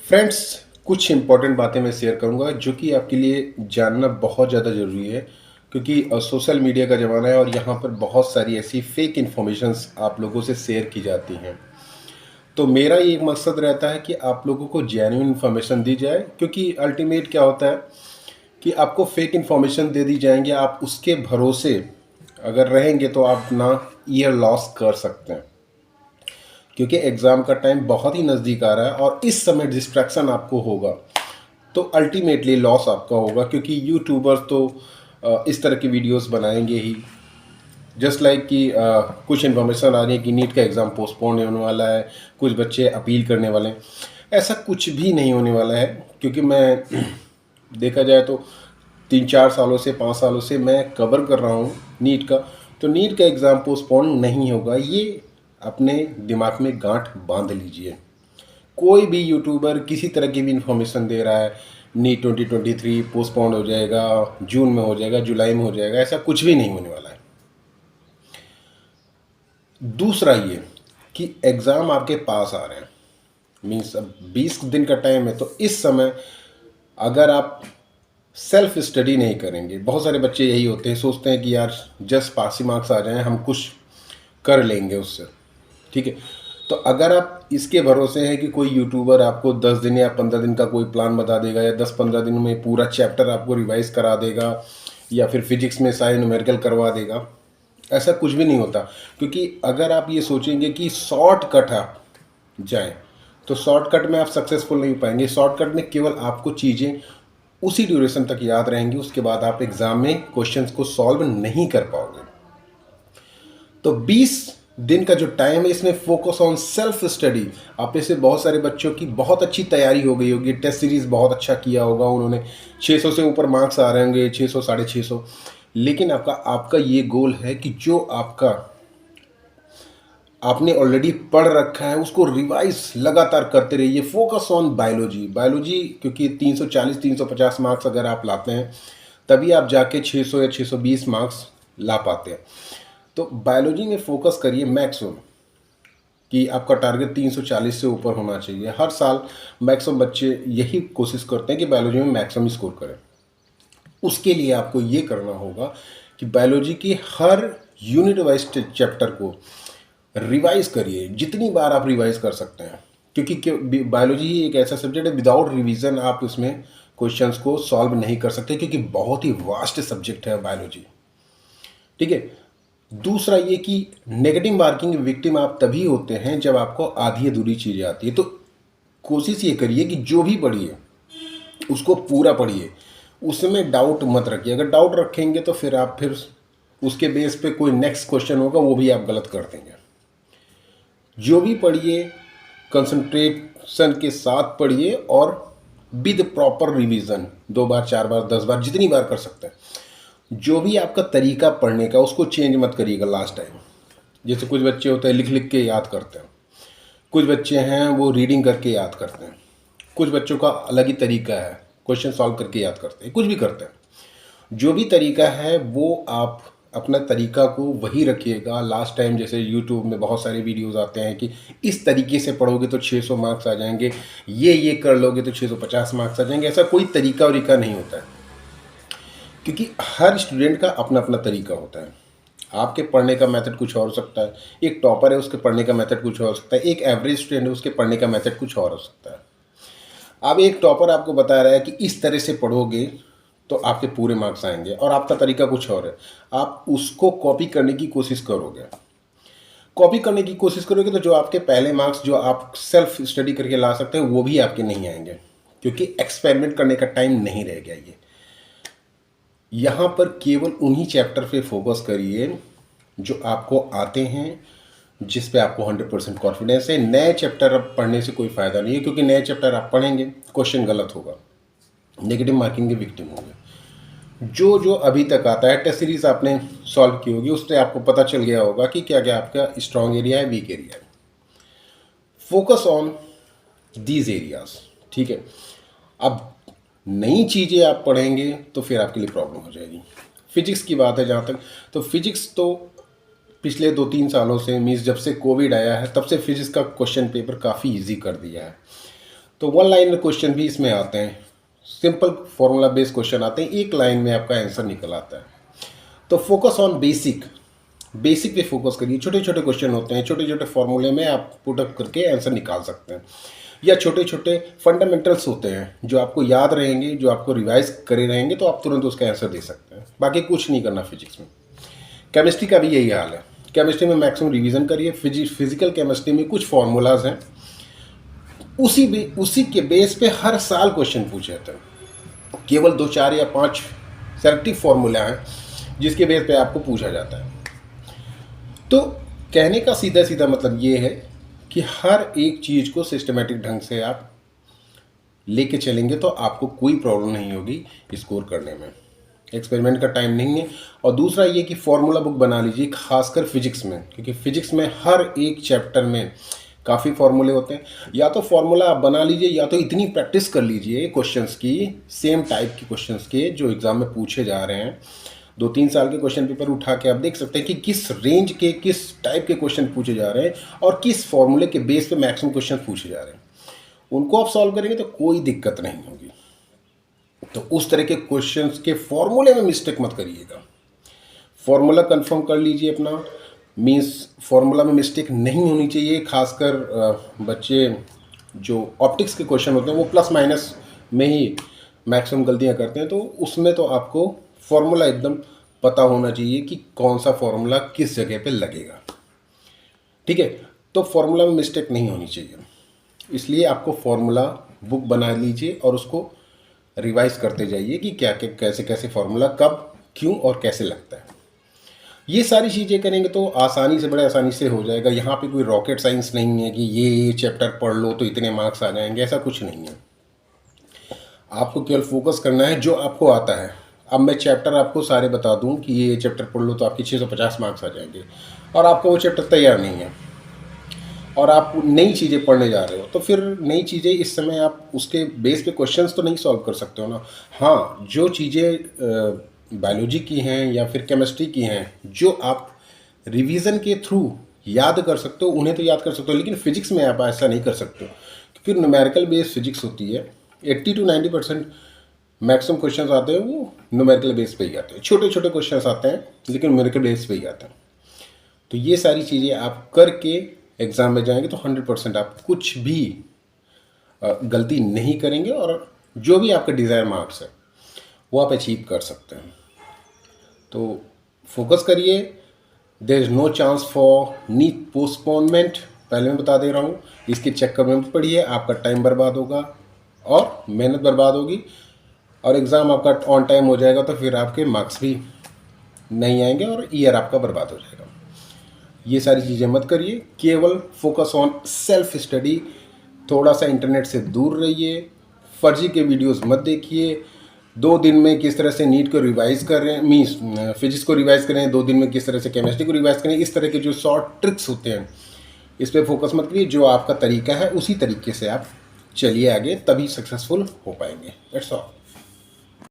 Friends, कुछ important बातें मैं शेयर करूंगा जो कि आपके लिए जानना बहुत ज़्यादा ज़रूरी है, क्योंकि सोशल मीडिया का ज़माना है और यहाँ पर बहुत सारी ऐसी फेक इन्फॉर्मेशंस आप लोगों से शेयर की जाती हैं। तो मेरा ये एक मकसद रहता है कि आप लोगों को जेन्युइन इन्फॉर्मेशन दी जाए, क्योंकि अल्टीमेट क्या होता है कि आपको फेक इन्फॉर्मेशन दे दी जाएंगे, आप उसके भरोसे अगर रहेंगे तो आप ना ईयर लॉस कर सकते हैं, क्योंकि एग्ज़ाम का टाइम बहुत ही नज़दीक आ रहा है और इस समय डिस्ट्रैक्शन आपको होगा तो अल्टीमेटली लॉस आपका होगा, क्योंकि यूट्यूबर्स तो इस तरह की वीडियोस बनाएंगे ही। जस्ट लाइक कि कुछ इन्फॉर्मेशन आ रही है कि नीट का एग्ज़ाम पोस्टपोन होने वाला है, कुछ बच्चे अपील करने वाले हैं। ऐसा कुछ भी नहीं होने वाला है, क्योंकि मैं देखा जाए तो 3-4 सालों से 5 सालों से मैं कवर कर रहा हूँ नीट का। तो नीट का एग्ज़ाम पोस्टपोन नहीं होगा, ये अपने दिमाग में गांठ बांध लीजिए। कोई भी यूट्यूबर किसी तरह की भी इंफॉर्मेशन दे रहा है नीट 2023 पोस्टपोन्ड हो जाएगा, जून में हो जाएगा, जुलाई में हो जाएगा, ऐसा कुछ भी नहीं होने वाला है। दूसरा ये कि एग्ज़ाम आपके पास आ रहे हैं, मीन्स अब 20 दिन का टाइम है, तो इस समय अगर आप सेल्फ स्टडी नहीं करेंगे, बहुत सारे बच्चे यही होते हैं, सोचते हैं कि यार जस्ट पासिंग मार्क्स आ जाएं हम कुछ कर लेंगे उससे, ठीक है। तो अगर आप इसके भरोसे हैं कि कोई यूट्यूबर आपको 10 दिन या 15 दिन का कोई प्लान बता देगा या 10-15 दिन में पूरा चैप्टर आपको रिवाइज करा देगा या फिर फिजिक्स में सारे न्यूमेरिकल करवा देगा, ऐसा कुछ भी नहीं होता। क्योंकि अगर आप ये सोचेंगे कि शॉर्टकट आप जाएं, तो शॉर्टकट में आप सक्सेसफुल नहीं हो पाएंगे। शॉर्टकट में केवल आपको चीज़ें उसी ड्यूरेशन तक याद रहेंगी, उसके बाद आप एग्ज़ाम में क्वेश्चंस को सॉल्व नहीं कर पाओगे। तो 20 दिन का जो टाइम है, इसमें फोकस ऑन सेल्फ स्टडी। आप में से बहुत सारे बच्चों की बहुत अच्छी तैयारी हो गई होगी, टेस्ट सीरीज़ बहुत अच्छा किया होगा उन्होंने, 600 से ऊपर मार्क्स आ रहे होंगे, 600 650। लेकिन आपका आपका ये गोल है कि जो आपका आपने ऑलरेडी पढ़ रखा है उसको रिवाइज लगातार करते रहिए। फोकस ऑन बायोलॉजी बायोलॉजी, क्योंकि 340 350 मार्क्स अगर आप लाते हैं तभी आप जाके 600 या 620 मार्क्स ला पाते हैं। तो बायोलॉजी में फोकस करिए मैक्सिमम, कि आपका टारगेट 340 से ऊपर होना चाहिए। हर साल मैक्सिमम बच्चे यही कोशिश करते हैं कि बायोलॉजी में मैक्सिमम स्कोर करें। उसके लिए आपको ये करना होगा कि बायोलॉजी की हर यूनिट वाइज चैप्टर को रिवाइज करिए, जितनी बार आप रिवाइज कर सकते हैं, क्योंकि बायोलॉजी ही एक ऐसा सब्जेक्ट है विदाउट रिवीजन आप उसमें क्वेश्चंस को सॉल्व नहीं कर सकते, क्योंकि बहुत ही वास्ट सब्जेक्ट है बायोलॉजी, ठीक है। दूसरा ये कि नेगेटिव मार्किंग विक्टिम आप तभी होते हैं जब आपको आधी अधूरी चीज़ें आती है। तो कोशिश ये करिए कि जो भी पढ़िए उसको पूरा पढ़िए, उसमें डाउट मत रखिए। अगर डाउट रखेंगे तो फिर आप फिर उसके बेस पे कोई नेक्स्ट क्वेश्चन होगा वो भी आप गलत कर देंगे। जो भी पढ़िए कंसंट्रेशन के साथ पढ़िए और विद प्रॉपर रिवीजन, 2 बार 4 बार 10 बार जितनी बार कर सकते हैं। जो भी आपका तरीका पढ़ने का उसको चेंज मत करिएगा लास्ट टाइम। जैसे कुछ बच्चे होते हैं लिख लिख के याद करते हैं, कुछ बच्चे हैं वो रीडिंग करके याद करते हैं, कुछ बच्चों का अलग ही तरीका है, क्वेश्चन सॉल्व करके याद करते हैं, कुछ भी करते हैं। जो भी तरीका है वो आप अपना तरीका को वही रखिएगा। लास्ट टाइम जैसे यूट्यूब में बहुत सारे वीडियोस आते हैं कि इस तरीके से पढ़ोगे तो 600 मार्क्स आ जाएंगे, ये कर लोगे तो 650 मार्क्स आ जाएंगे, ऐसा कोई तरीका वरीका नहीं होता है, क्योंकि हर स्टूडेंट का अपना अपना तरीका होता है। आपके पढ़ने का मेथड कुछ और हो सकता है, एक टॉपर है उसके पढ़ने का मेथड कुछ और हो सकता है, एक एवरेज स्टूडेंट है उसके पढ़ने का मेथड कुछ और हो सकता है। अब एक टॉपर आपको बता रहा है कि इस तरह से पढ़ोगे तो आपके पूरे मार्क्स आएंगे, और आपका तरीका कुछ और है, आप उसको कॉपी करने की कोशिश करोगे। कॉपी करने की कोशिश करोगे तो जो आपके पहले मार्क्स जो आप सेल्फ स्टडी करके ला सकते हैं वो भी आपके नहीं आएंगे, क्योंकि एक्सपेरिमेंट करने का टाइम नहीं रह गया। ये यहाँ पर केवल उन्हीं चैप्टर पे फोकस करिए जो आपको आते हैं, जिस पे आपको 100% कॉन्फिडेंस है। नए चैप्टर अब पढ़ने से कोई फ़ायदा नहीं है, क्योंकि नए चैप्टर आप पढ़ेंगे क्वेश्चन गलत होगा, नेगेटिव मार्किंग के विक्टिम होंगे। जो जो अभी तक आता है टेस्ट सीरीज आपने सॉल्व की होगी, उससे आपको पता चल गया होगा कि क्या क्या आपका स्ट्रॉन्ग एरिया है, वीक एरिया है। फोकस ऑन दीज एरियाज, ठीक है। अब नई चीज़ें आप पढ़ेंगे तो फिर आपके लिए प्रॉब्लम हो जाएगी। फिजिक्स की बात है जहाँ तक, तो फिजिक्स तो पिछले 2-3 सालों से, मीन्स जब से कोविड आया है तब से फिजिक्स का क्वेश्चन पेपर काफ़ी इजी कर दिया है। तो वन लाइन क्वेश्चन भी इसमें आते हैं, सिंपल फॉर्मूला बेस्ड क्वेश्चन आते हैं, एक लाइन में आपका आंसर निकल आता है। तो फोकस ऑन बेसिक, बेसिक पे फोकस करिए। छोटे छोटे क्वेश्चन होते हैं, छोटे छोटे फॉर्मूले में आप पुट अप करके आंसर निकाल सकते हैं, या छोटे छोटे फंडामेंटल्स होते हैं जो आपको याद रहेंगे, जो आपको रिवाइज करे रहेंगे, तो आप तुरंत उसका आंसर दे सकते हैं। बाकी कुछ नहीं करना फिजिक्स में। केमिस्ट्री का भी यही हाल है, केमिस्ट्री में मैक्सिमम रिवीजन करिए। फिजिकल केमिस्ट्री में कुछ फार्मूलाज हैं, उसी के बेस पे हर साल क्वेश्चन पूछे जाते हैं। केवल 2 4 या 5 सेलेक्टिव फार्मूला हैं जिसके बेस पे आपको पूछा जाता है। तो कहने का सीधा सीधा मतलब ये है कि हर एक चीज़ को सिस्टमेटिक ढंग से आप लेके चलेंगे तो आपको कोई प्रॉब्लम नहीं होगी स्कोर करने में। एक्सपेरिमेंट का टाइम नहीं है। और दूसरा ये कि फॉर्मूला बुक बना लीजिए, खासकर फिजिक्स में, क्योंकि फिजिक्स में हर एक चैप्टर में काफ़ी फार्मूले होते हैं। या तो फार्मूला आप बना लीजिए, या तो इतनी प्रैक्टिस कर लीजिए क्वेश्चंस की, सेम टाइप के क्वेश्चंस के जो एग्ज़ाम में पूछे जा रहे हैं। 2-3 साल के क्वेश्चन पेपर उठा के आप देख सकते हैं कि किस रेंज के, किस टाइप के क्वेश्चन पूछे जा रहे हैं और किस फॉर्मूले के बेस पे मैक्सिमम क्वेश्चन पूछे जा रहे हैं। उनको आप सॉल्व करेंगे तो कोई दिक्कत नहीं होगी। तो उस तरह के क्वेश्चंस के फॉर्मूले में मिस्टेक मत करिएगा। फॉर्मूला कंफर्म कर लीजिए अपना, मीन्स फॉर्मूला में मिस्टेक नहीं होनी चाहिए। खासकर बच्चे जो ऑप्टिक्स के क्वेश्चन होते हैं वो प्लस माइनस में ही मैक्सिमम गलतियां करते हैं, तो उसमें तो आपको फॉर्मूला एकदम पता होना चाहिए कि कौन सा फॉर्मूला किस जगह पे लगेगा। ठीक है, तो फॉर्मूला में मिस्टेक नहीं होनी चाहिए, इसलिए आपको फॉर्मूला बुक बना लीजिए और उसको रिवाइज करते जाइए कि क्या क्या कैसे कैसे फॉर्मूला कब क्यों और कैसे लगता है। ये सारी चीज़ें करेंगे तो आसानी से, बड़े आसानी से हो जाएगा। यहाँ पे कोई रॉकेट साइंस नहीं है कि ये चैप्टर पढ़ लो तो इतने मार्क्स आ जाएंगे, ऐसा कुछ नहीं है। आपको केवल फोकस करना है जो आपको आता है। अब मैं चैप्टर आपको सारे बता दूं कि ये चैप्टर पढ़ लो तो आपके 650 मार्क्स आ जाएंगे, और आपका वो चैप्टर तैयार नहीं है और आप नई चीज़ें पढ़ने जा रहे हो, तो फिर नई चीज़ें इस समय आप उसके बेस पे क्वेश्चंस तो नहीं सॉल्व कर सकते हो ना। हाँ, जो चीज़ें बायोलॉजी की हैं या फिर केमिस्ट्री की हैं जो आप रिवीजन के थ्रू याद कर सकते हो, उन्हें तो याद कर सकते हो, लेकिन फिजिक्स में आप ऐसा नहीं कर सकते हो, क्योंकि न्यूमेरिकल बेस्ड फिजिक्स होती है। 80 to 90% मैक्सिमम क्वेश्चंस आते हैं वो न्यूमेरिकल बेस पे ही आते हैं। छोटे छोटे क्वेश्चंस आते हैं लेकिन न्यूमेरिकल बेस पे ही आते हैं। तो ये सारी चीज़ें आप करके एग्ज़ाम में जाएंगे तो 100% आप कुछ भी गलती नहीं करेंगे, और जो भी आपका डिज़ायर मार्क्स है वो आप अचीव कर सकते हैं। तो फोकस करिए, there is no chance for need postponement. पहले मैं बता दे रहा हूँ, इसके चक्कर में मत पढ़िए, आपका टाइम बर्बाद होगा और मेहनत बर्बाद होगी, और एग्ज़ाम आपका ऑन टाइम हो जाएगा तो फिर आपके मार्क्स भी नहीं आएंगे और ईयर आपका बर्बाद हो जाएगा। ये सारी चीज़ें मत करिए, केवल फोकस ऑन सेल्फ स्टडी। थोड़ा सा इंटरनेट से दूर रहिए, फर्जी के वीडियोस मत देखिए। 2 दिन में किस तरह से नीट को रिवाइज कर रहे हैं, मीन्स फिजिक्स को रिवाइज करें, 2 दिन में किस तरह से केमिस्ट्री को रिवाइज करें, इस तरह के जो शॉर्ट ट्रिक्स होते हैं इस पर फोकस मत करिए। जो आपका तरीका है उसी तरीके से आप चलिए आगे, तभी सक्सेसफुल हो पाएंगे। That's all.